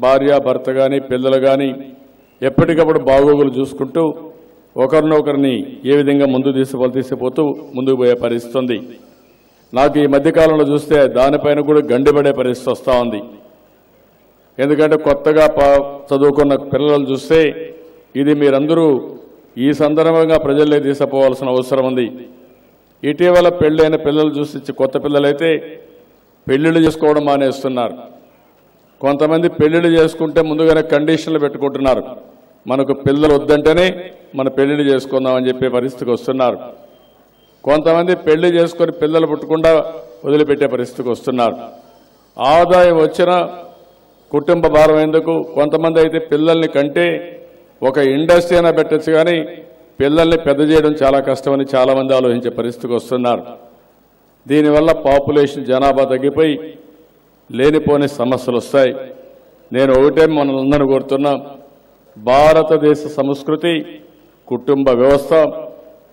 భార్య భర్త కానీ పిల్లలు కానీ ఎప్పటికప్పుడు బాగోగులు చూసుకుంటూ ఒకరినొకరిని ఏ విధంగా తీసుకుపోతూ ముందుకు పోయే పరిస్థితి ఉంది. నాకు ఈ మధ్యకాలంలో చూస్తే దానిపైన కూడా గండిపడే పరిస్థితి వస్తూ ఉంది. ఎందుకంటే కొత్తగా చదువుకున్న పిల్లలు చూస్తే ఇది మీరందరూ ఈ సందర్భంగా ప్రజల్లో తీసుకుపోవాల్సిన అవసరం ఉంది. ఇటీవల పెళ్ళైన పిల్లలు చూసి కొత్త పిల్లలైతే పెళ్లిళ్ళు చేసుకోవడం మానేస్తున్నారు. కొంతమంది పెళ్లిళ్ళు చేసుకుంటే ముందుగానే కండిషన్లు పెట్టుకుంటున్నారు. మనకు పిల్లలు వద్దంటేనే మన పెళ్లిళ్ళు చేసుకుందామని చెప్పే పరిస్థితికి వస్తున్నారు. కొంతమంది పెళ్లి చేసుకొని పిల్లలు పుట్టకుండా వదిలిపెట్టే పరిస్థితికి వస్తున్నారు. ఆదాయం వచ్చినా కుటుంబ భారం ఎందుకు, కొంతమంది అయితే పిల్లల్ని కంటే ఒక ఇండస్ట్రీ అయినా పెట్టచ్చు కానీ పిల్లల్ని పెద్ద చేయడం చాలా కష్టమని చాలామంది ఆలోచించే పరిస్థితికి వస్తున్నారు. దీనివల్ల పాపులేషన్ జనాభా తగ్గిపోయి లేనిపోని సమస్యలు వస్తాయి. నేను ఒకటే మనందరినీ కోరుతున్నా, భారతదేశ సంస్కృతి, కుటుంబ వ్యవస్థ,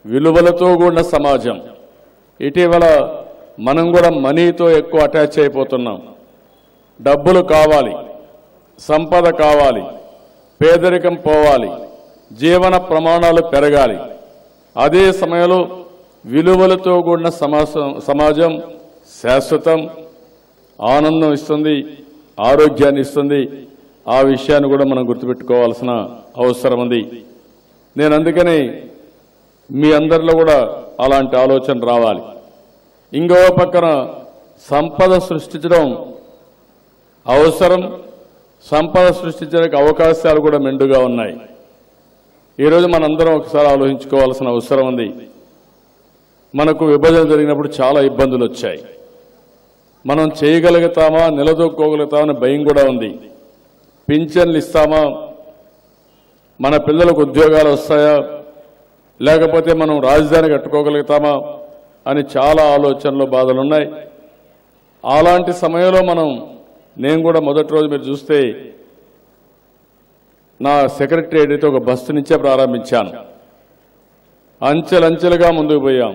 విలువలతో కూడిన సమాజం. ఇటీవల మనం కూడా మనీతో ఎక్కువ అటాచ్ అయిపోతున్నాం. డబ్బులు కావాలి, సంపద కావాలి, పేదరికం పోవాలి, జీవన ప్రమాణాలు పెరగాలి. అదే సమయంలో విలువలతో కూడిన సమాజం శాశ్వతం, ఆనందం ఇస్తుంది, ఆరోగ్యాన్ని ఇస్తుంది. ఆ విషయాన్ని కూడా మనం గుర్తుపెట్టుకోవాల్సిన అవసరం ఉంది. నేను అందుకని మీ అందరిలో కూడా అలాంటి ఆలోచన రావాలి. ఇంకో పక్కన సంపద సృష్టించడం అవసరం, సంపద సృష్టించడానికి అవకాశాలు కూడా మెండుగా ఉన్నాయి. ఈరోజు మనందరం ఒకసారి ఆలోచించుకోవాల్సిన అవసరం ఉంది. మనకు విభజన జరిగినప్పుడు చాలా ఇబ్బందులు వచ్చాయి. మనం చేయగలుగుతామా, నిలదొక్కోగలుగుతామని భయం కూడా ఉంది. పింఛన్లు ఇస్తామా, మన పిల్లలకు ఉద్యోగాలు వస్తాయా, లేకపోతే మనం రాజధాని కట్టుకోగలుగుతామా అని చాలా ఆలోచనలు బాధలున్నాయి. అలాంటి సమయంలో నేను కూడా మొదటి రోజు మీరు చూస్తే నా సెక్రటేరియట్ ఒక బస్సు నుంచే ప్రారంభించాను. అంచెలంచెలుగా ముందుకు పోయాం.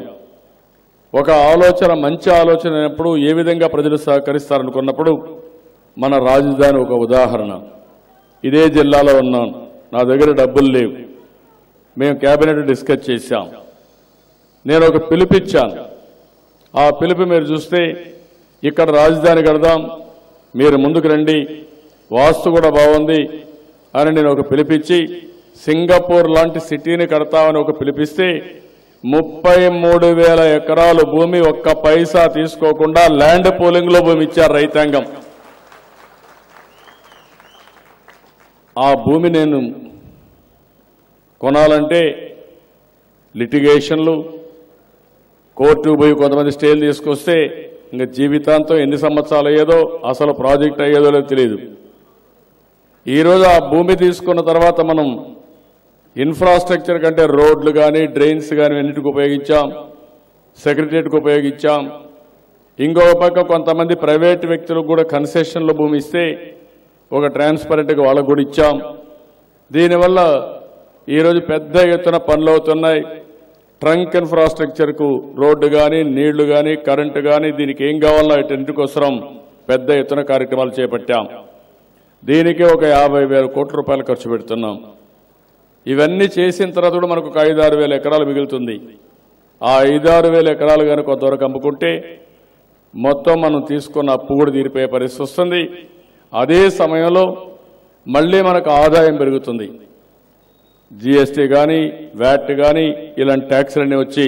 ఒక ఆలోచన, మంచి ఆలోచన అయినప్పుడు ఏ విధంగా ప్రజలు సహకరిస్తారనుకున్నప్పుడు మన రాజధాని ఒక ఉదాహరణ. ఇదే జిల్లాలో ఉన్నాను, నా దగ్గర డబ్బులు లేవు. మేము కేబినెట్ డిస్కస్ చేశాం. నేను ఒక పిలుపిచ్చాను. ఆ పిలుపు మీరు చూస్తే ఇక్కడ రాజధాని కడదాం, మీరు ముందుకు రండి, వాస్తు కూడా బాగుంది అని నేను ఒక పిలిపించి సింగపూర్ లాంటి సిటీని కడతామని ఒక పిలిపిస్తే 33,000 ఎకరాలు భూమి ఒక్క పైసా తీసుకోకుండా ల్యాండ్ పూలింగ్ లో భూమి ఇచ్చారు రైతాంగం. ఆ భూమి నేను కొనాలంటే లిటిగేషన్లు, కోర్టుకు పోయి కొంతమంది స్టేలు తీసుకొస్తే ఇంకా జీవితాంతం ఎన్ని సంవత్సరాలు అయ్యేదో, అసలు ప్రాజెక్ట్ అయ్యేదో లేదో తెలియదు. ఈరోజు ఆ భూమి తీసుకున్న తర్వాత మనం ఇన్ఫ్రాస్ట్రక్చర్ కంటే రోడ్లు కానీ డ్రైన్స్ కానీ అన్నిటికీ ఉపయోగించాం, సెక్రటరియట్కి ఉపయోగించాం. ఇంకో పక్క కొంతమంది ప్రైవేట్ వ్యక్తులకు కూడా కన్సెషన్లో భూమి ఇస్తే ఒక ట్రాన్స్పరెంట్గా వాళ్ళకు కూడా ఇచ్చాం. దీనివల్ల ఈరోజు పెద్ద ఎత్తున పనులు అవుతున్నాయి. ట్రంక్ ఇన్ఫ్రాస్ట్రక్చర్కు రోడ్డు కానీ, నీళ్లు కానీ, కరెంటు కానీ, దీనికి ఏం కావాలన్నా వీటన్నిటికోసం పెద్ద ఎత్తున కార్యక్రమాలు చేపట్టాం. దీనికి ఒక 50,000 కోట్ల రూపాయలు ఖర్చు పెడుతున్నాం. ఇవన్నీ చేసిన తర్వాత కూడా మనకు ఒక 5,000-6,000 ఎకరాలు మిగులుతుంది. ఆ 5,000-6,000 ఎకరాలు కానీ కొంతవరకు అమ్ముకుంటే మొత్తం మనం తీసుకున్న అప్పు కూడా తీరిపోయే పరిస్థితి వస్తుంది. అదే సమయంలో మళ్ళీ మనకు ఆదాయం పెరుగుతుంది. జీఎస్టీ కానీ, వ్యాట్ కానీ, ఇలాంటి ట్యాక్సులన్నీ వచ్చి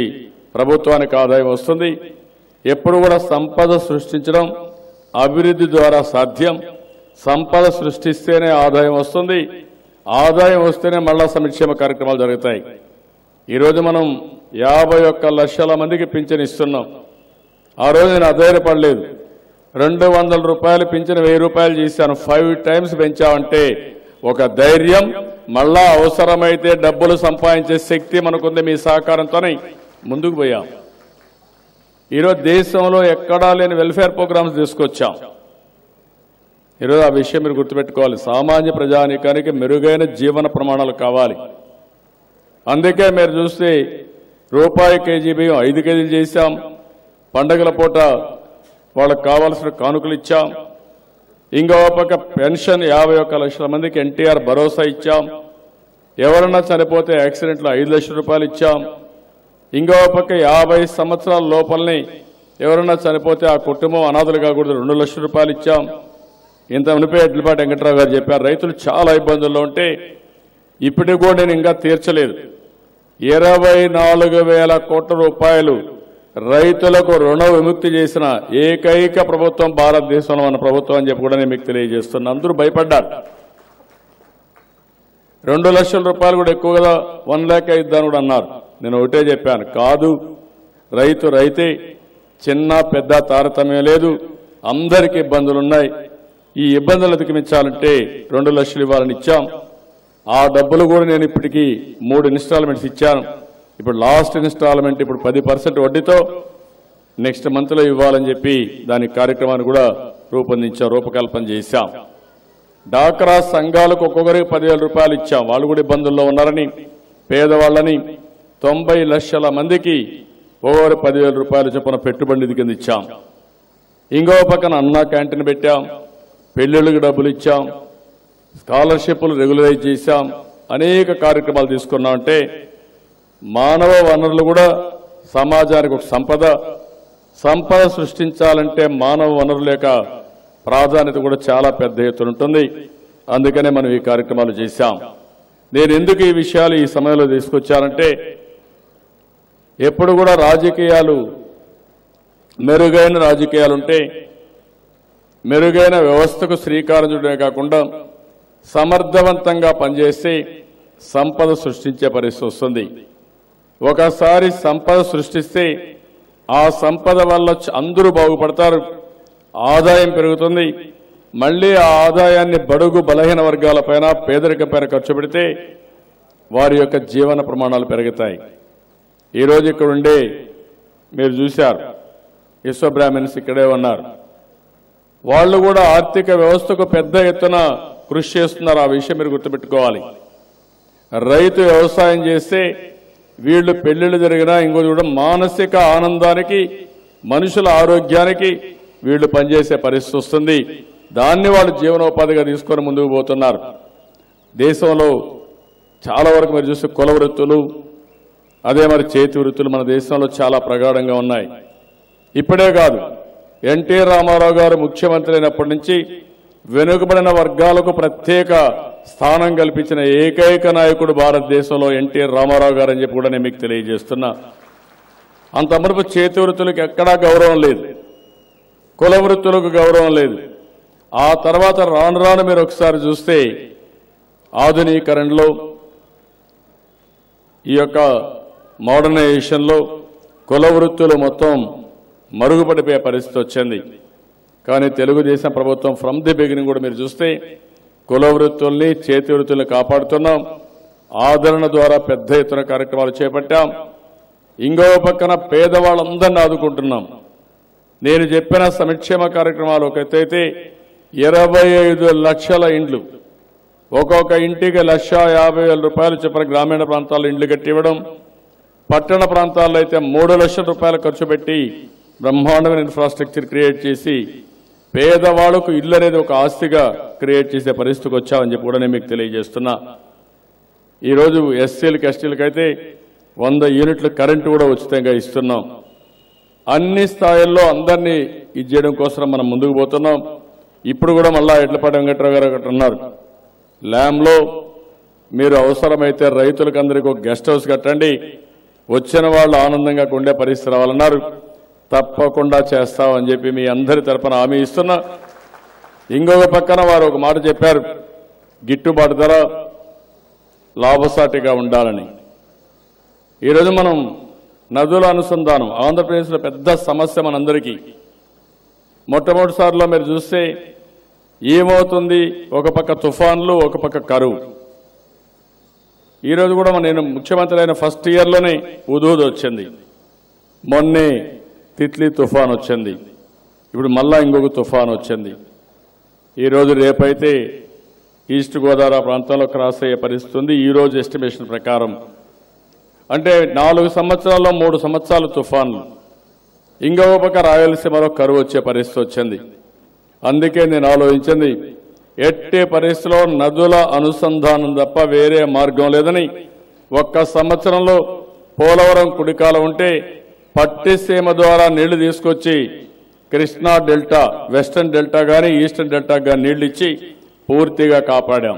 ప్రభుత్వానికి ఆదాయం వస్తుంది. ఎప్పుడు కూడా సంపద సృష్టించడం అభివృద్ధి ద్వారా సాధ్యం. సంపద సృష్టిస్తేనే ఆదాయం వస్తుంది. ఆదాయం వస్తేనే మళ్ళా సంక్షేమ కార్యక్రమాలు జరుగుతాయి. ఈరోజు మనం 51 లక్షల మందికి పింఛన్ ఇస్తున్నాం. ఆ రోజు నేను అధైర్యపడలేదు. 200 రూపాయలు పింఛన్ 1000 రూపాయలు చేశాను. 5 టైమ్స్ పెంచామంటే ఒక ధైర్యం, మళ్ళా అవసరమైతే డబ్బులు సంపాదించే శక్తి మనకుంది. మీ సహకారంతోనే ముందుకు పోయాం. ఈరోజు దేశంలో ఎక్కడా లేని వెల్ఫేర్ ప్రోగ్రామ్స్ తీసుకొచ్చాం. ఈరోజు ఆ విషయం మీరు గుర్తుపెట్టుకోవాలి. సామాన్య ప్రజానీకానికి మెరుగైన జీవన ప్రమాణాలు కావాలి. అందుకే మీరు చూస్తే రూపాయి కేజీ బియ్యం 5 కేజీలు చేశాం. పండగల పూట వాళ్ళకు కావాల్సిన కానుకలు ఇచ్చాం. ఇంకో పక్క పెన్షన్ 51 లక్షల మందికి ఎన్టీఆర్ భరోసా ఇచ్చాం. ఎవరన్నా చనిపోతే యాక్సిడెంట్లో 5 లక్షల రూపాయలు ఇచ్చాం. ఇంకో పక్క 50 సంవత్సరాల లోపలనే ఎవరన్నా చనిపోతే ఆ కుటుంబం అనాథలు కాకూడదు 2 లక్షల రూపాయలు ఇచ్చాం. ఇంత మునిపే ఎడ్లపాటి వెంకట్రావు గారు చెప్పారు, రైతులు చాలా ఇబ్బందుల్లో ఉంటే ఇప్పటికి కూడా నేను ఇంకా తీర్చలేదు. 24,000 కోట్ల రూపాయలు రైతులకు రుణ విముక్తి చేసిన ఏకైక ప్రభుత్వం భారతదేశంలో మన ప్రభుత్వం అని చెప్పి కూడా నేను మీకు తెలియజేస్తున్నా. అందరూ భయపడ్డారు. 2 లక్షల రూపాయలు కూడా ఎక్కువ కదా, 1 lakh ఇద్దాను కూడా అన్నారు. నేను ఒకటే చెప్పాను, కాదు, రైతు రైతే, చిన్న పెద్ద తారతమ్యం లేదు, అందరికీ ఇబ్బందులున్నాయి. ఈ ఇబ్బందులు అధిగమించాలంటే 2 లక్షలు ఇవ్వాలని ఇచ్చాం. ఆ డబ్బులు కూడా నేను ఇప్పటికీ 3 ఇన్స్టాల్మెంట్స్ ఇచ్చాను. ఇప్పుడు లాస్ట్ ఇన్స్టాల్మెంట్ ఇప్పుడు 10% వడ్డీతో నెక్స్ట్ మంత్లో ఇవ్వాలని చెప్పి దాని కార్యక్రమాన్ని కూడా రూపకల్పన చేశాం. డాక్రా సంఘాలకు ఒక్కొక్కరికి 10,000 రూపాయలు ఇచ్చాం. వాళ్ళు కూడా ఇబ్బందుల్లో ఉన్నారని పేదవాళ్ళని 90 లక్షల మందికి ఒక్కొక్కరు 10,000 రూపాయలు చొప్పున పెట్టుబడి కింద ఇచ్చాం. ఇంకో పక్కన అన్నా క్యాంటీన్ పెట్టాం, పెళ్లిళ్ళకి డబ్బులు ఇచ్చాం, స్కాలర్షిప్లు రెగ్యులరైజ్ చేశాం, అనేక కార్యక్రమాలు తీసుకున్నామంటే మానవ వనరులు కూడా సమాజానికి ఒక సంపద సృష్టించాలంటే మానవ వనరుల యొక్క ప్రాధాన్యత కూడా చాలా పెద్ద ఎత్తున ఉంటుంది. అందుకనే మనం ఈ కార్యక్రమాలు చేశాం. నేను ఎందుకు ఈ విషయాలు ఈ సమయంలో తీసుకొచ్చానంటే ఎప్పుడు కూడా రాజకీయాలు మెరుగైన రాజకీయాలుంటే మెరుగైన వ్యవస్థకు శ్రీకారం చుట్టమే కాకుండా సమర్థవంతంగా పనిచేసి సంపద సృష్టించే పరిస్థితి వస్తుంది. ఒకసారి సంపద సృష్టిస్తే ఆ సంపద వల్ల అందరూ బాగుపడతారు, ఆదాయం పెరుగుతుంది. మళ్లీ ఆ ఆదాయాన్ని బడుగు బలహీన వర్గాలపైన పేదరికపైన ఖర్చు పెడితే వారి యొక్క జీవన ప్రమాణాలు పెరుగుతాయి. ఈరోజు ఇక్కడ ఉండే మీరు చూశారు, విశ్వబ్రాహ్మణ్స్ ఇక్కడే ఉన్నారు. వాళ్ళు కూడా ఆర్థిక వ్యవస్థకు పెద్ద ఎత్తున కృషి చేస్తున్నారు. ఆ విషయం మీరు గుర్తుపెట్టుకోవాలి. రైతు వ్యవసాయం చేస్తే వీళ్ళు పెళ్లిళ్ళు జరిగినా ఇంకోటి కూడా మానసిక ఆనందానికి మనుషుల ఆరోగ్యానికి వీళ్ళు పనిచేసే పరిస్థితి వస్తుంది. దాన్ని వాళ్ళు జీవనోపాధిగా తీసుకొని ముందుకు పోతున్నారు. దేశంలో చాలా వరకు మీరు చూస్తే కుల వృత్తులు, అదే మరి చేతి వృత్తులు మన దేశంలో చాలా ప్రగాఢంగా ఉన్నాయి. ఇప్పుడే కాదు, ఎన్టీ రామారావు గారు ముఖ్యమంత్రి అయినప్పటి నుంచి వెనుకబడిన వర్గాలకు ప్రత్యేక స్థానం కల్పించిన ఏకైక నాయకుడు భారతదేశంలో ఎన్టీఆర్ రామారావు గారు అని చెప్పి కూడా నేను మీకు తెలియజేస్తున్నా. అంత మునుపు చేతి వృత్తులకు ఎక్కడా గౌరవం లేదు, కుల వృత్తులకు గౌరవం లేదు. ఆ తర్వాత రాను రాను మీరు ఒకసారి చూస్తే ఆధునీకరణలో ఈ యొక్క మోడర్నైజేషన్లో కుల వృత్తులు మొత్తం మరుగుపడిపోయే పరిస్థితి వచ్చింది. కానీ తెలుగుదేశం ప్రభుత్వం ఫ్రమ్ ది బిగినింగ్ కూడా మీరు చూస్తే కుల వృత్తుల్ని చేతి వృత్తుల్ని కాపాడుతున్నాం. ఆదరణ ద్వారా పెద్ద ఎత్తున కార్యక్రమాలు చేపట్టాం. ఇంకో పక్కన పేదవాళ్ళందరినీ ఆదుకుంటున్నాం. నేను చెప్పిన సంక్షేమ కార్యక్రమాలు ఒక ఎత్తైతే 25 లక్షల ఇండ్లు, ఒక్కొక్క ఇంటికి 1,50,000 రూపాయలు చొప్పున గ్రామీణ ప్రాంతాల్లో ఇండ్లు కట్టివ్వడం, పట్టణ ప్రాంతాల్లో అయితే 3 లక్షల రూపాయలు ఖర్చు పెట్టి బ్రహ్మాండమైన ఇన్ఫ్రాస్ట్రక్చర్ క్రియేట్ చేసి పేదవాళ్లకు ఇల్లు అనేది ఒక ఆస్తిగా క్రియేట్ చేసే పరిస్థితికి వచ్చామని చెప్పి కూడా నేను మీకు తెలియజేస్తున్నా. ఈరోజు ఎస్సీలకు ఎస్టీలకు అయితే 100 యూనిట్ల కరెంటు కూడా ఉచితంగా ఇస్తున్నాం. అన్ని స్థాయిల్లో అందరినీ ఇది చేయడం కోసం మనం ముందుకు పోతున్నాం. ఇప్పుడు కూడా మళ్ళా ఎడ్లపాటి వెంకట్రావు గారు ఒకటి ఉన్నారు, ల్యాంలో మీరు అవసరమైతే రైతులకు అందరికీ ఒక గెస్ట్ హౌస్ కట్టండి, వచ్చిన వాళ్ళు ఆనందంగా ఉండే పరిస్థితి రావాలన్నారు. తప్పకుండా చేస్తామని చెప్పి మీ అందరి తరపున హామీ ఇస్తున్నా. ఇంకొక పక్కన వారు ఒక మాట చెప్పారు, గిట్టుబాటు ధర లాభసాటిగా ఉండాలని. ఈరోజు మనం నదుల అనుసంధానం ఆంధ్రప్రదేశ్లో పెద్ద సమస్య మనందరికీ. మొట్టమొదటిసారిలో మీరు చూస్తే ఏమవుతుంది, ఒక పక్క తుఫాన్లు, ఒక పక్క కరువు. ఈరోజు కూడా నేను ముఖ్యమంత్రి అయిన ఫస్ట్ ఇయర్లోనే ఉదూద్ వచ్చింది, మొన్నే తిత్లీ తుఫాన్ వచ్చింది, ఇప్పుడు మళ్ళా ఇంకొక తుఫాన్ వచ్చింది. ఈరోజు రేపైతే ఈస్ట్ గోదావరి ప్రాంతంలో క్రాస్ అయ్యే పరిస్థితి ఉంది. ఈరోజు ఎస్టిమేషన్ ప్రకారం అంటే 4 సంవత్సరాల్లో 3 సంవత్సరాలు తుఫాన్లు, ఇంకొక పక్క రాయలసీమలో కరువు వచ్చే పరిస్థితి వచ్చింది. అందుకే నేను ఆలోచించింది ఎట్టి పరిస్థితిలో నదుల అనుసంధానం తప్ప వేరే మార్గం లేదని ఒక్క సంవత్సరంలో పోలవరం కుడికాలం ఉంటే పట్టిసీమ ద్వారా నీళ్లు తీసుకొచ్చి కృష్ణా డెల్టా వెస్టర్న్ డెల్టా కానీ ఈస్టర్న్ డెల్టా కానీ నీళ్లు ఇచ్చి పూర్తిగా కాపాడాం.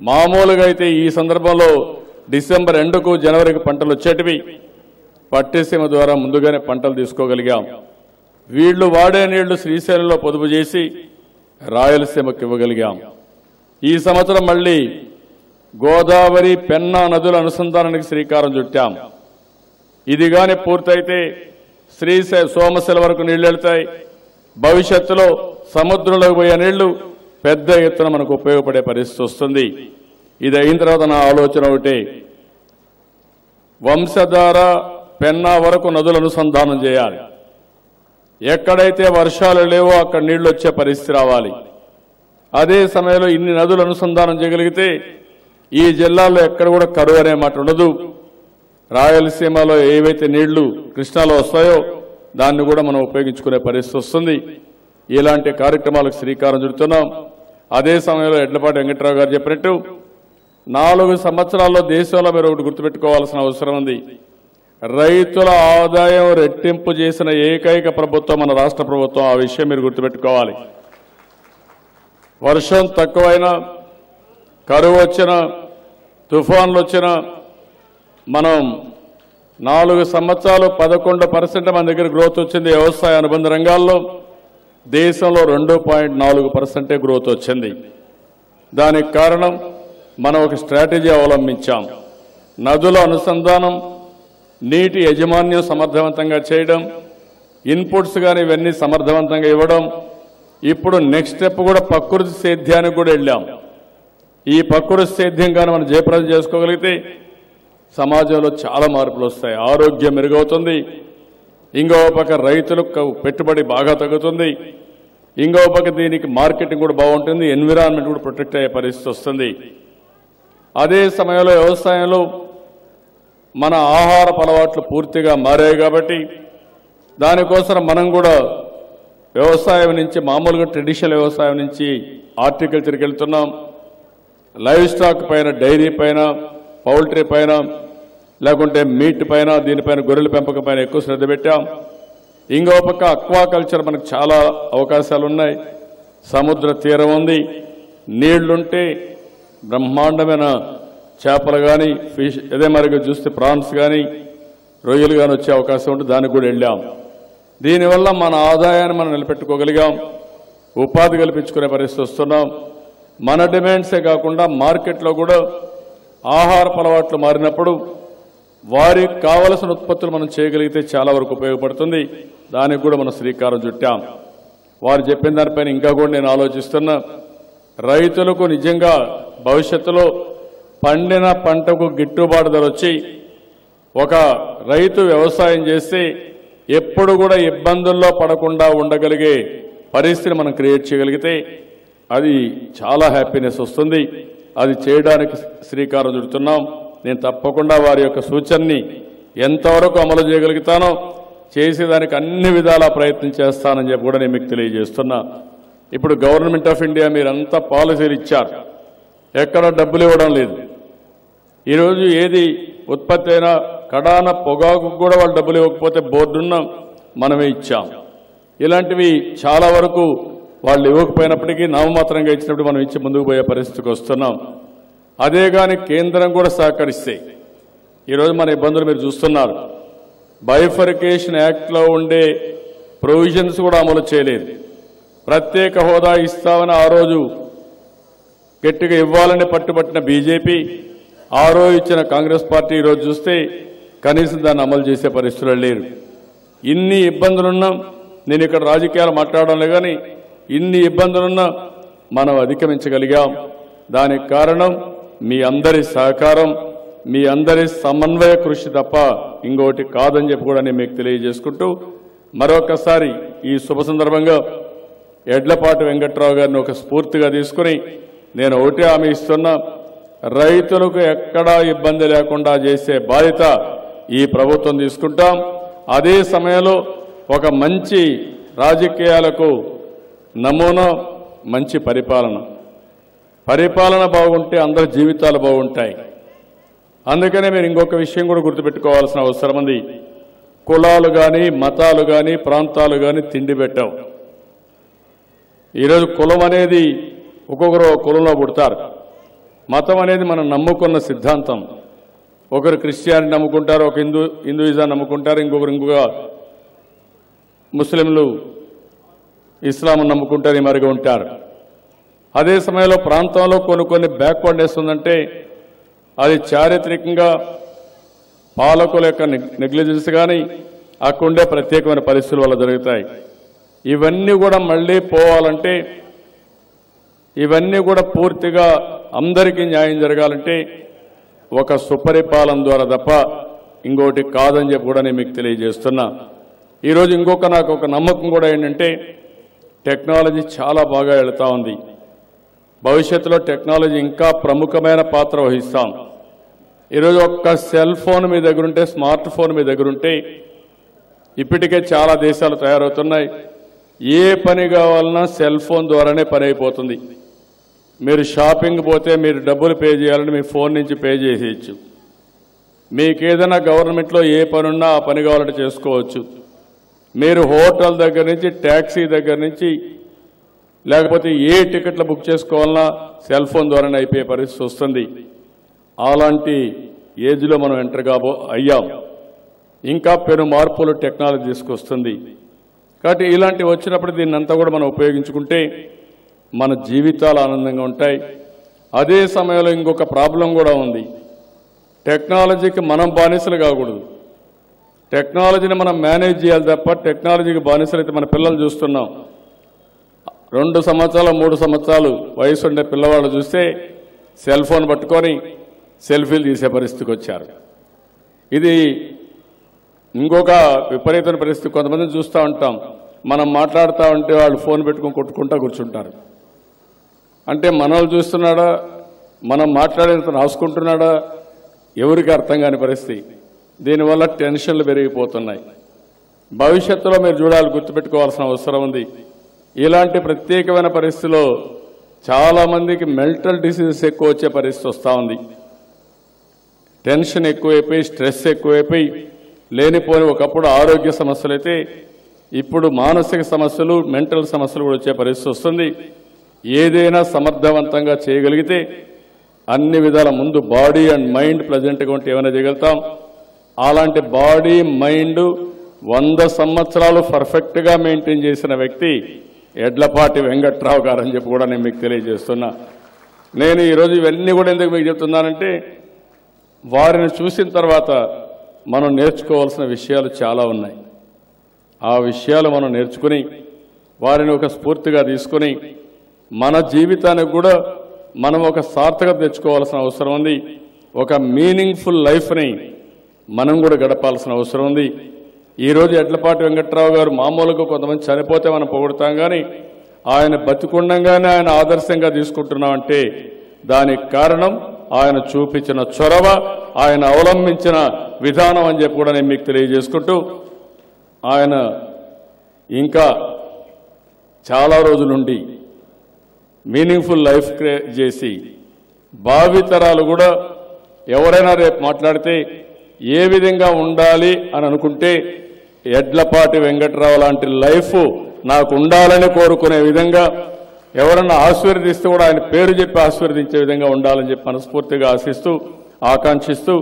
మామూలుగా అయితే ఈ సందర్భంలో డిసెంబర్ ఎండుకు జనవరికి పంటలు వచ్చేటివి పట్టిసీమ ద్వారా ముందుగానే పంటలు తీసుకోగలిగాం. వీళ్లు వాడే నీళ్లు శ్రీశైలంలో పొదుపు చేసి రాయలసీమకు ఇవ్వగలిగాం. ఈ సంవత్సరం మళ్లీ గోదావరి పెన్నా నదుల అనుసంధానానికి శ్రీకారం చుట్టాం. ఇది గాని పూర్తయితే సోమశిల వరకు నీళ్లు వెళ్తాయి. భవిష్యత్తులో సముద్రంలోకి పోయే నీళ్లు పెద్ద ఎత్తున మనకు ఉపయోగపడే పరిస్థితి వస్తుంది. ఇది అయిన తర్వాత నా ఆలోచన ఒకటి, వంశధార పెన్నా వరకు నదుల అనుసంధానం చేయాలి. ఎక్కడైతే వర్షాలు లేవో అక్కడ నీళ్లు వచ్చే పరిస్థితి రావాలి. అదే సమయంలో ఇన్ని నదులు అనుసంధానం చేయగలిగితే ఈ జిల్లాలో ఎక్కడ కూడా కరువు అనే మాట ఉండదు. రాయలసీమలో ఏవైతే నీళ్లు కృష్ణాలో వస్తాయో దాన్ని కూడా మనం ఉపయోగించుకునే పరిస్థితి వస్తుంది. ఇలాంటి కార్యక్రమాలకు శ్రీకారం చుడుతున్నాం. అదే సమయంలో ఎడ్లపాటి వెంకట్రావు గారు చెప్పినట్టు 4 సంవత్సరాల్లో దేశంలో మీరు ఒకటి గుర్తుపెట్టుకోవాల్సిన అవసరం ఉంది. రైతుల ఆదాయం రెట్టింపు చేసిన ఏకైక ప్రభుత్వం మన రాష్ట్ర ప్రభుత్వం. ఆ విషయం మీరు గుర్తుపెట్టుకోవాలి. వర్షం తక్కువైనా, కరువు వచ్చినా, తుఫాన్లు వచ్చినా మనం 4 సంవత్సరాలు 11% మన దగ్గర గ్రోత్ వచ్చింది. వ్యవసాయ అనుబంధ రంగాల్లో దేశంలో 2.4% గ్రోత్ వచ్చింది. దానికి కారణం మనం ఒక స్ట్రాటజీ అవలంబించాం. నదుల అనుసంధానం, నీటి యాజమాన్యం సమర్థవంతంగా చేయడం, ఇన్పుట్స్ కానీ ఇవన్నీ సమర్థవంతంగా ఇవ్వడం. ఇప్పుడు నెక్స్ట్ స్టెప్ కూడా ప్రకృతి సేద్యానికి కూడా వెళ్ళాం. ఈ ప్రకృతి సేద్యం కానీ మనం జయప్రదం చేసుకోగలిగితే సమాజంలో చాలా మార్పులు వస్తాయి. ఆరోగ్యం మెరుగవుతుంది. ఇంకో పక్క రైతులకు పెట్టుబడి బాగా తగ్గుతుంది. ఇంకో పక్క దీనికి మార్కెటింగ్ కూడా బాగుంటుంది. ఎన్విరాన్మెంట్ కూడా ప్రొటెక్ట్ అయ్యే పరిస్థితి వస్తుంది. అదే సమయంలో వ్యవసాయంలో మన ఆహారపు అలవాట్లు పూర్తిగా మారాయి కాబట్టి దానికోసం మనం కూడా వ్యవసాయం నుంచి మామూలుగా ట్రెడిషనల్ వ్యవసాయం నుంచి హార్టికల్చర్కి వెళ్తున్నాం. లైవ్ స్టాక్ పైన, డైరీ పైన, పౌల్ట్రీ పైన, లేకుంటే మీట్ పైన, దీనిపైన గొర్రెల పెంపకం పైన ఎక్కువ శ్రద్ధ పెట్టాం. ఇంకో పక్క అక్వాకల్చర్ మనకు చాలా అవకాశాలు ఉన్నాయి. సముద్ర తీరం ఉంది. నీళ్లుంటే బ్రహ్మాండమైన చేపలు కానీ, ఫిష్ అదే మరిగా చూస్తే ప్రాన్స్ కానీ, రొయ్యలు కానీ వచ్చే అవకాశం ఉంటుంది. దానికి కూడా వెళ్ళాం. దీనివల్ల మన ఆదాయాన్ని మనం నిలబెట్టుకోగలిగాం. ఉపాధి కల్పించుకునే పరిస్థితి వస్తున్నాం. మన డిమాండ్సే కాకుండా మార్కెట్లో కూడా ఆహారపు అలవాట్లు మారినప్పుడు వారికి కావలసిన ఉత్పత్తులు మనం చేయగలిగితే చాలా వరకు ఉపయోగపడుతుంది. దానికి కూడా మనం శ్రీకారం చుట్టాం. వారు చెప్పిన దానిపైన ఇంకా కూడా నేను ఆలోచిస్తున్నా. రైతులకు నిజంగా భవిష్యత్తులో పండిన పంటకు గిట్టుబాటు ధర వచ్చి ఒక రైతు వ్యవసాయం చేస్తే ఎప్పుడు కూడా ఇబ్బందుల్లో పడకుండా ఉండగలిగే పరిస్థితిని మనం క్రియేట్ చేయగలిగితే అది చాలా హ్యాపీనెస్ వస్తుంది. అది చేయడానికి శ్రీకారం చుడుతున్నాం. నేను తప్పకుండా వారి యొక్క సూచనని ఎంతవరకు అమలు చేయగలుగుతానో చేసేదానికి అన్ని విధాలా ప్రయత్నం చేస్తానని చెప్పి కూడా నేను మీకు తెలియజేస్తున్నా. ఇప్పుడు గవర్నమెంట్ ఆఫ్ ఇండియా మీరంతా పాలసీలు ఇచ్చారు. ఎక్కడ డబ్బులు ఇవ్వడం లేదు. ఈరోజు ఏది ఉత్పత్తి అయినా కడాన పొగాకు కూడా వాళ్ళు డబ్బులు ఇవ్వకపోతే బోర్డున్న మనమే ఇచ్చాం. ఇలాంటివి చాలా వరకు వాళ్ళు ఇవ్వకపోయినప్పటికీ నామమాత్రంగా ఇచ్చినప్పుడు మనం ఇచ్చి ముందుకు పోయే పరిస్థితికి వస్తున్నాం. అదే కానీ కేంద్రం కూడా సహకరిస్తే ఈరోజు మన ఇబ్బందులు మీరు చూస్తున్నారు. బైఫర్కేషన్ యాక్ట్లో ఉండే ప్రొవిజన్స్ కూడా అమలు చేయలేదు. ప్రత్యేక హోదా ఇస్తామని ఆ రోజు గట్టిగా ఇవ్వాలని పట్టుబట్టిన బీజేపీ, ఆ రోజు ఇచ్చిన కాంగ్రెస్ పార్టీ ఈరోజు చూస్తే కనీసం దాన్ని అమలు చేసే పరిస్థితులు లేరు. ఇన్ని ఇబ్బందులున్నా, నేను ఇక్కడ రాజకీయాలు మాట్లాడడంలే కానీ ఇన్ని ఇబ్బందులున్నా మనం అధిగమించగలిగాం. దానికి కారణం మీ అందరి సహకారం, మీ అందరి సమన్వయ కృషి తప్ప ఇంకోటి కాదని చెప్పి కూడా నేను మీకు తెలియజేసుకుంటూ మరొకసారి ఈ శుభ సందర్భంగా ఎడ్లపాటి వెంకట్రావు గారిని ఒక స్ఫూర్తిగా తీసుకుని నేను ఒకటే హామీ ఇస్తున్నా. రైతులకు ఎక్కడా ఇబ్బంది లేకుండా చేసే బాధ్యత ఈ ప్రభుత్వం తీసుకుంటాం. అదే సమయంలో ఒక మంచి రాజకీయాలకు నమూనా మంచి పరిపాలన. పరిపాలన బాగుంటే అందరి జీవితాలు బాగుంటాయి. అందుకనే మీరు ఇంకొక విషయం కూడా గుర్తుపెట్టుకోవాల్సిన అవసరం ఉంది. కులాలు కానీ, మతాలు కానీ, ప్రాంతాలు కానీ తిండి పెట్టావు. ఈరోజు కులం అనేది ఒక్కొక్కరు కులంలో పుడతారు. మతం అనేది మనం నమ్ముకున్న సిద్ధాంతం. ఒకరు క్రిస్టియానిటీ నమ్ముకుంటారు, ఒక హిందూయిజాన్ని నమ్ముకుంటారు, ఇంకొక ముస్లింలు ఇస్లాం నమ్ముకుంటారు, మరిగా ఉంటారు. అదే సమయంలో ప్రాంతంలో కొన్ని బ్యాక్వర్డ్నెస్ ఉందంటే అది చారిత్రకంగా పాలకుల యొక్క నెగ్లిజెన్స్ కానీ అక్కడుండే ప్రత్యేకమైన పరిస్థితుల వల్ల జరుగుతాయి. ఇవన్నీ కూడా మళ్ళీ పోవాలంటే, ఇవన్నీ కూడా పూర్తిగా అందరికీ న్యాయం జరగాలంటే ఒక సుపరిపాలన ద్వారా తప్ప ఇంకోటి కాదని చెప్పి కూడా నేను మీకు తెలియజేస్తున్నా. ఈరోజు నాకు ఒక నమ్మకం కూడా ఏంటంటే టెక్నాలజీ చాలా బాగా వెళుతూ ఉంది. భవిష్యత్తులో టెక్నాలజీ ఇంకా ప్రముఖమైన పాత్ర వహిస్తాం. ఈరోజు ఒక్క సెల్ ఫోన్ మీ దగ్గర ఉంటే, స్మార్ట్ ఫోన్ మీ దగ్గర ఉంటే ఇప్పటికే చాలా దేశాలు తయారవుతున్నాయి. ఏ పని కావాలన్నా సెల్ ఫోన్ ద్వారానే పని అయిపోతుంది. మీరు షాపింగ్ పోతే మీరు డబ్బులు పే చేయాలని మీ ఫోన్ నుంచి పే చేసేయచ్చు. మీకు ఏదైనా గవర్నమెంట్లో ఏ పని ఉన్నా ఆ పని కావాలంటే చేసుకోవచ్చు. మీరు హోటల్ దగ్గర నుంచి, ట్యాక్సీ దగ్గర నుంచి, లేకపోతే ఏ టికెట్లు బుక్ చేసుకోవాలన్నా సెల్ ఫోన్ ద్వారానే అయిపోయే పరిస్థితి వస్తుంది. అలాంటి ఏజ్లో మనం ఎంటర్ అయ్యాం. ఇంకా పెను మార్పులు టెక్నాలజీ తీసుకొస్తుంది. కాబట్టి ఇలాంటివి వచ్చినప్పుడు దీన్ని అంతా కూడా మనం ఉపయోగించుకుంటే మన జీవితాలు ఆనందంగా ఉంటాయి. అదే సమయంలో ఇంకొక ప్రాబ్లం కూడా ఉంది. టెక్నాలజీకి మనం బానిసలు కాకూడదు. టెక్నాలజీని మనం మేనేజ్ చేయాలి తప్ప టెక్నాలజీకి బానిసలు అయితే మన పిల్లలు చూస్తున్నాం. 2 సంవత్సరాలు 3 సంవత్సరాలు వయసు ఉండే పిల్లవాళ్ళు చూస్తే సెల్ ఫోన్ పట్టుకొని సెల్ఫీలు తీసే పరిస్థితికి వచ్చారు. ఇది ఇంకొక విపరీతమైన పరిస్థితి. కొంతమందిని చూస్తూ ఉంటాం, మనం మాట్లాడుతూ ఉంటే వాళ్ళు ఫోన్ పెట్టుకొని కొట్టుకుంటూ కూర్చుంటారు. అంటే మనల్ని చూస్తున్నాడా, మనం మాట్లాడేంత రాసుకుంటున్నాడా, ఎవరికి అర్థం కాని పరిస్థితి. దీనివల్ల టెన్షన్లు పెరిగిపోతున్నాయి. భవిష్యత్తులో మీరు చూడాలి, గుర్తుపెట్టుకోవాల్సిన అవసరం ఉంది. ఇలాంటి ప్రత్యేకమైన పరిస్థితిలో చాలామందికి మెంటల్ డిసీజెస్ ఎక్కువ వచ్చే పరిస్థితి వస్తూ ఉంది. టెన్షన్ ఎక్కువైపోయి, స్ట్రెస్ ఎక్కువైపోయి, లేనిపోని ఒకప్పుడు ఆరోగ్య సమస్యలు అయితే ఇప్పుడు మానసిక సమస్యలు, మెంటల్ సమస్యలు కూడా వచ్చే పరిస్థితి వస్తుంది. ఏదైనా సమర్థవంతంగా చేయగలిగితే అన్ని విధాల ముందు బాడీ అండ్ మైండ్ ప్లెజెంట్గా ఉంటే ఏమైనా చేయగలుగుతాం. అలాంటి బాడీ మైండ్ 100 సంవత్సరాలు పర్ఫెక్ట్గా మెయింటైన్ చేసిన వ్యక్తి ఎడ్లపాటి వెంకట్రావు గారు అని చెప్పి కూడా నేను మీకు తెలియజేస్తున్నా. నేను ఈరోజు ఇవన్నీ కూడా ఎందుకు మీకు చెప్తున్నానంటే వారిని చూసిన తర్వాత మనం నేర్చుకోవాల్సిన విషయాలు చాలా ఉన్నాయి. ఆ విషయాలు మనం నేర్చుకుని వారిని ఒక స్ఫూర్తిగా తీసుకుని మన జీవితానికి కూడా మనం ఒక సార్థకత తెచ్చుకోవాల్సిన అవసరం ఉంది. ఒక మీనింగ్ఫుల్ లైఫ్ని మనం కూడా గడపాల్సిన అవసరం ఉంది. ఈరోజు ఎడ్లపాటి వెంకట్రావు గారు మామూలుగా కొంతమంది చనిపోతే మనం పొగుడుతాం, కానీ ఆయన బతికుండంగానే ఆయన ఆదర్శంగా తీసుకుంటున్నామంటే దానికి కారణం ఆయన చూపించిన చొరవ, ఆయన అవలంబించిన విధానం అని చెప్పి కూడా నేను మీకు తెలియజేసుకుంటూ, ఆయన ఇంకా చాలా రోజులుండి మీనింగ్ఫుల్ లైఫ్ చేసి భావితరాలు కూడా ఎవరైనా రేపు మాట్లాడితే ఏ విధంగా ఉండాలి అని అనుకుంటే ఎడ్లపాటి వెంకట్రావు లాంటి లైఫ్ నాకు ఉండాలని కోరుకునే విధంగా, ఎవరన్నా ఆశీర్వదిస్తే కూడా ఆయన పేరు చెప్పి ఆశీర్వదించే విధంగా ఉండాలని చెప్పి మనస్ఫూర్తిగా ఆశిస్తూ, ఆకాంక్షిస్తూ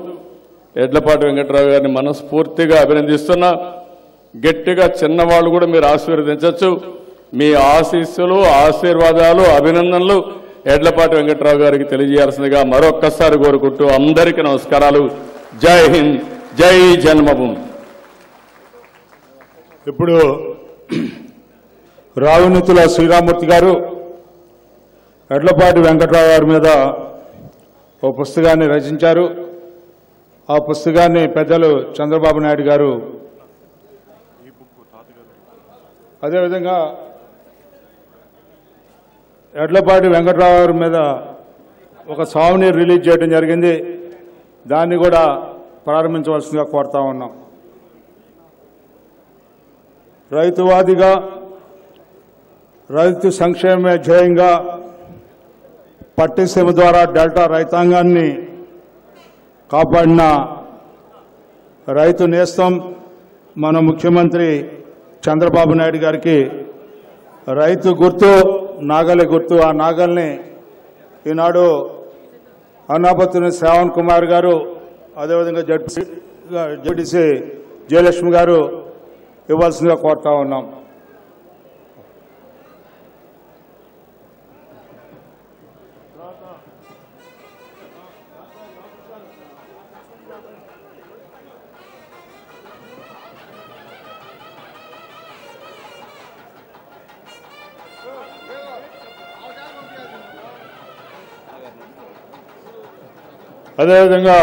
ఎడ్లపాటి వెంకట్రావు గారిని మనస్ఫూర్తిగా అభినందిస్తున్నా. గట్టిగా చిన్నవాళ్ళు కూడా మీరు ఆశీర్వదించవచ్చు. మీ ఆశీస్సులు, ఆశీర్వాదాలు, అభినందనలు ఎడ్లపాటి వెంకట్రావు గారికి తెలియజేయాల్సిందిగా మరొక్కసారి కోరుకుంటూ అందరికీ నమస్కారాలు. జై హింద్, జై జన్మభూమి. ఇప్పుడు రావునితుల శ్రీరామూర్తి గారు ఎడ్లపాటి వెంకట్రావు గారి మీద ఓ పుస్తకాన్ని రచించారు. ఆ పుస్తకాన్ని పెద్దలు చంద్రబాబు నాయుడు గారు, అదేవిధంగా ఎడ్లపాటి వెంకట్రావు గారి మీద ఒక సావుని రిలీజ్ చేయడం జరిగింది. దాన్ని కూడా ప్రారంభించవలసిందిగా కోరుతా ఉన్నాం. రైతువాదిగా రైతు సంక్షేమ ధ్యేయంగా పట్టిసీమ ద్వారా డెల్టా రైతాంగాన్ని కాపాడిన రైతు నేస్తం మన ముఖ్యమంత్రి చంద్రబాబు నాయుడు గారికి రైతు గుర్తు నాగలి గుర్తు. ఆ నాగల్ని ఈనాడు అన్నాపత్రుని శ్రావణ్ కుమార్ గారు, అదేవిధంగా జడ్పీటీసీ జయలక్ష్మి గారు ఇవ్వాల్సిందిగా కోరుతా ఉన్నాం. అదేవిధంగా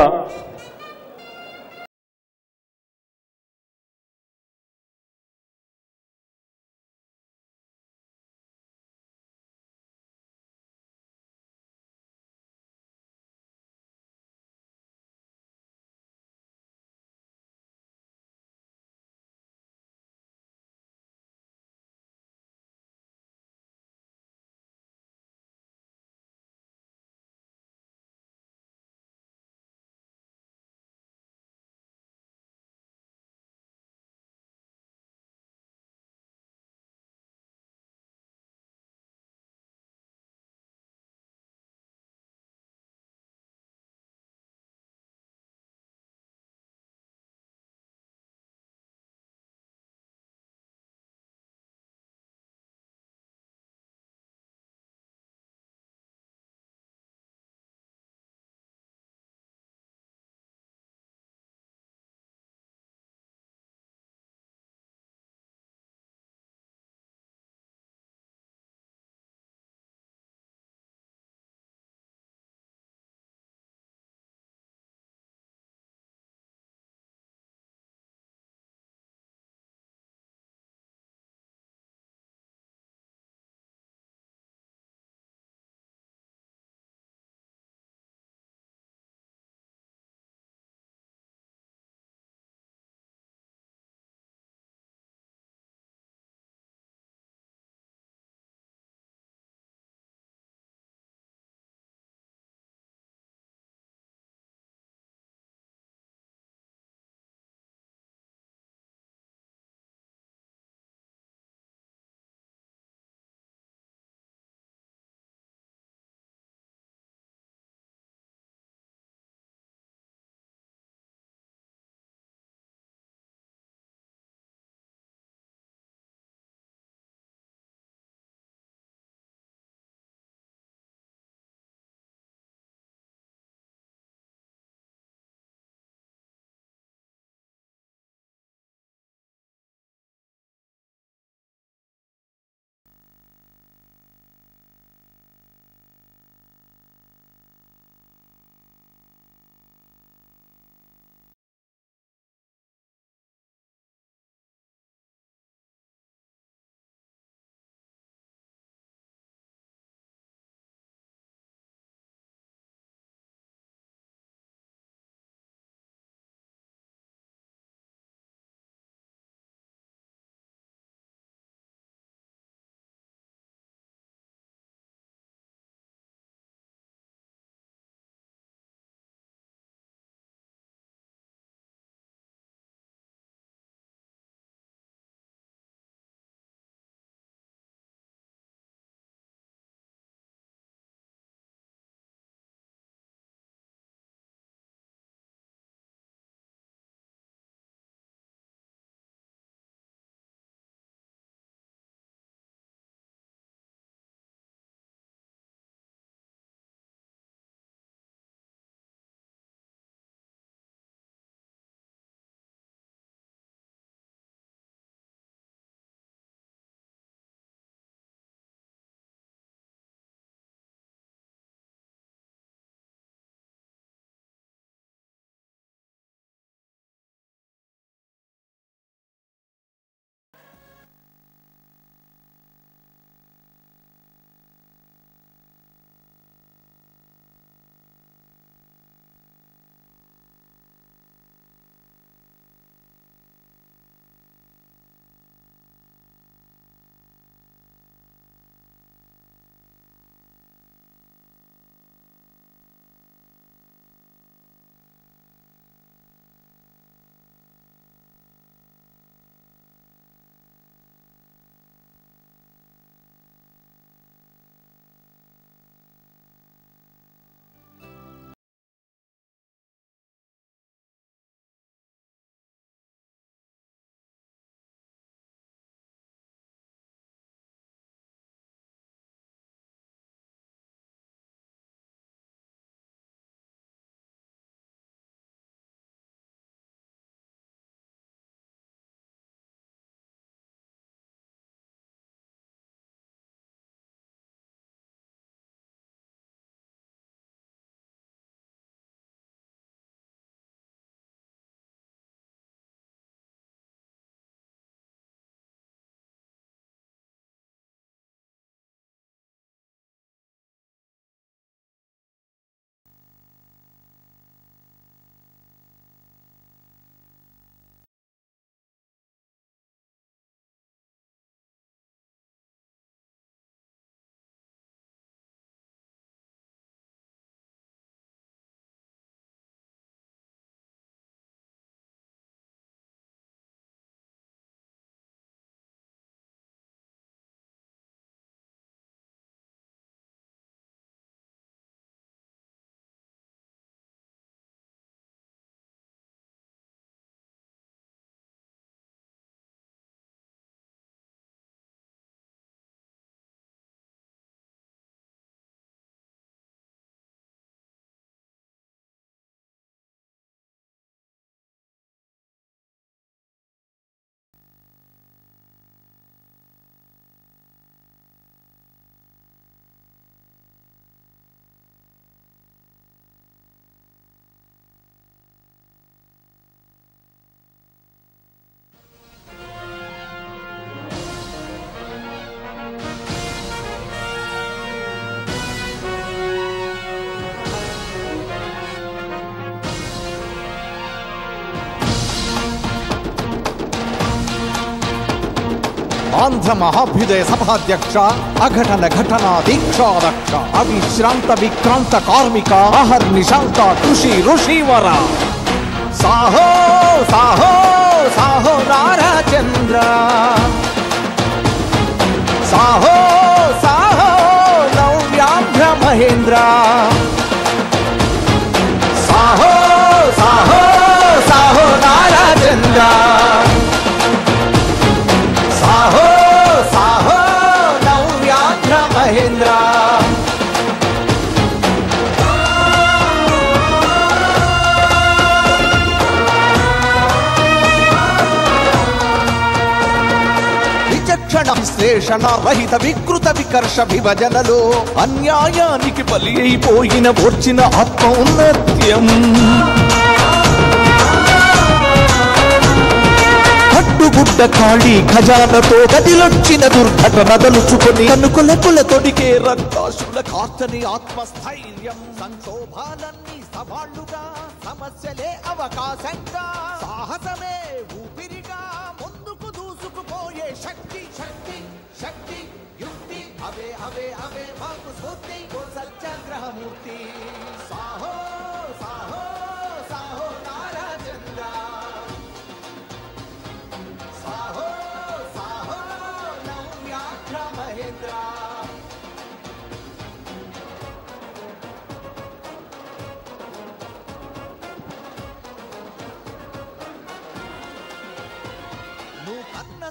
ఆంధ్ర మహాభ్యుదయ సభాధ్యక్ష అఘటన ఘటనా దీక్షాదక్ష అవిశ్రాంత విక్రాంత కార్మిక అహర్నిశాంత కృషి ఋషివర సాహో సాహో సాహో నారాచంద్ర సాహో సాహో నవ్యాంధ్ర మహేంద్ర సాహో సాహో సాహో నారాచంద్ర సాహో సాహో నవ్యాంధ్ర మహేంద్ర విశ్లేషణ రహిత వికృత వికర్ష విభజనలో అన్యాయానికి బలి అయిపోయిన ఓర్చిన ఆత్మౌన్నత్యం కట్టుగుడ్డ ఖాళీ ఖజానతో గదిలొచ్చిన దుర్ఘటన తలుచుకొని కనుకొలకుల తొడిగే రక్తాశుల కాస్తని ఆత్మస్థైర్యం సంక్షోభాలన్నీ సవాళ్లుగా సమస్యలే అవకాశంగా సాహసమే ఊపిరిగా ముందుకు దూసుకుపోయే శక్తి శక్తి శక్తి యుక్తి అవే అవే అవే మాకు స్ఫూర్తి ఓ సత్యాగ్రహమూర్తి సాహో సాహో సాహో నారాచంద్ర సాహో సాహో నవ్యాంధ్ర మహేంద్ర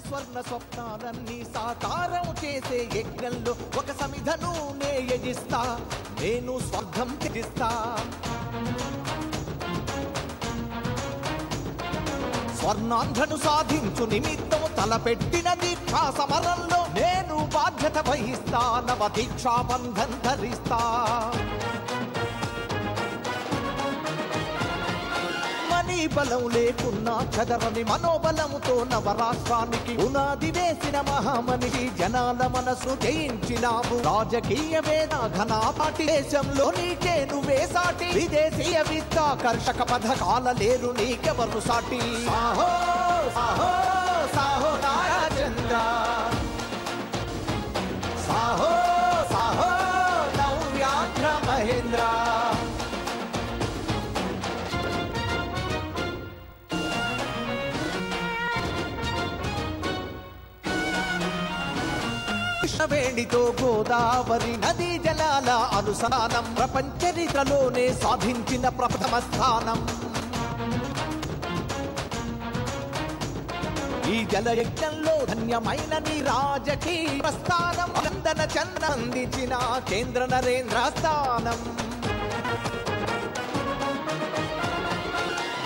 స్వర్ణ స్వప్నాలన్నీ సాకారం చేసే యజ్ఞంలో ఒక సమిధను నే యజిస్తా నేను స్వర్గం త్యజిస్తా స్వర్ణాంధ్రను సాధించు నిమిత్తం తలపెట్టిన దీక్షా సమరంలో నేను బాధ్యత వహిస్తా నవ దీక్షా బంధం ధరిస్తా బలం లేకున్నా చదరని మనోబలముతో నవరాష్ట్రానికి పునాది వేసిన మహామనిషి జనాల మనసు జయించినావు రాజకీయ వేద ఘనాపాటి దేశంలో నీకే నువ్వే సాటి విదేశీయ విత్తాకర్షక పథకాల లేరు నీకెవరు సాటి సాహో సాహో సాహో నారాచంద్ర సాహో సాహో నవ్యాంధ్ర మహేంద్ర కృష్ణవేణితో గోదావరి నదీ జలాల అనుసంధానం ప్రపంచ చరిత్రలోనే సాధించిన ప్రథమ స్థానం ఈ జలయజ్ఞంలో ధన్యమైన నీ రాజకీయ ప్రస్థానం చందన చంద్ర అందించిన కేంద్ర నరేంద్ర స్థానం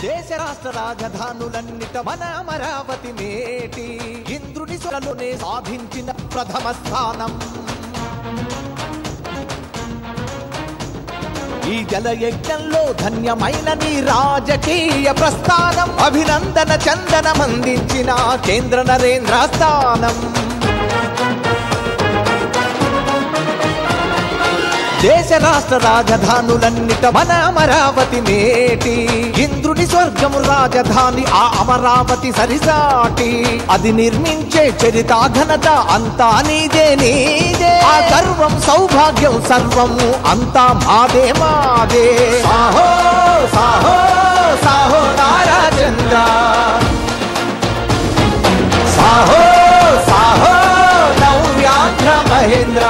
దేశ రాష్ట్ర రాజధానులన్నిట మన అమరావతి నేటి ఇంద్రుని స్వరలోనే సాధించిన ప్రథమ స్థానం ఈ జలయజ్ఞంలో ధన్యమైన నీ రాజకీయ ప్రస్థానం అభినందన చందనమందించిన కేంద్ర నరేంద్ర స్థానం దేశ రాష్ట్ర రాజధానులన్నిట మన అమరావతి నేటి ఇంద్రుని స్వర్గము రాజధాని ఆ అమరావతి సరిసాటి అది నిర్మించే చరిత ఘనత అంతా నీదే నీదే ఆ గర్వం సౌభాగ్యం సర్వము అంతా మాదే మాదే సాహో సాహో సాహో నారాచంద్ర సాహో సాహో నవ్యాంధ్ర మహేంద్ర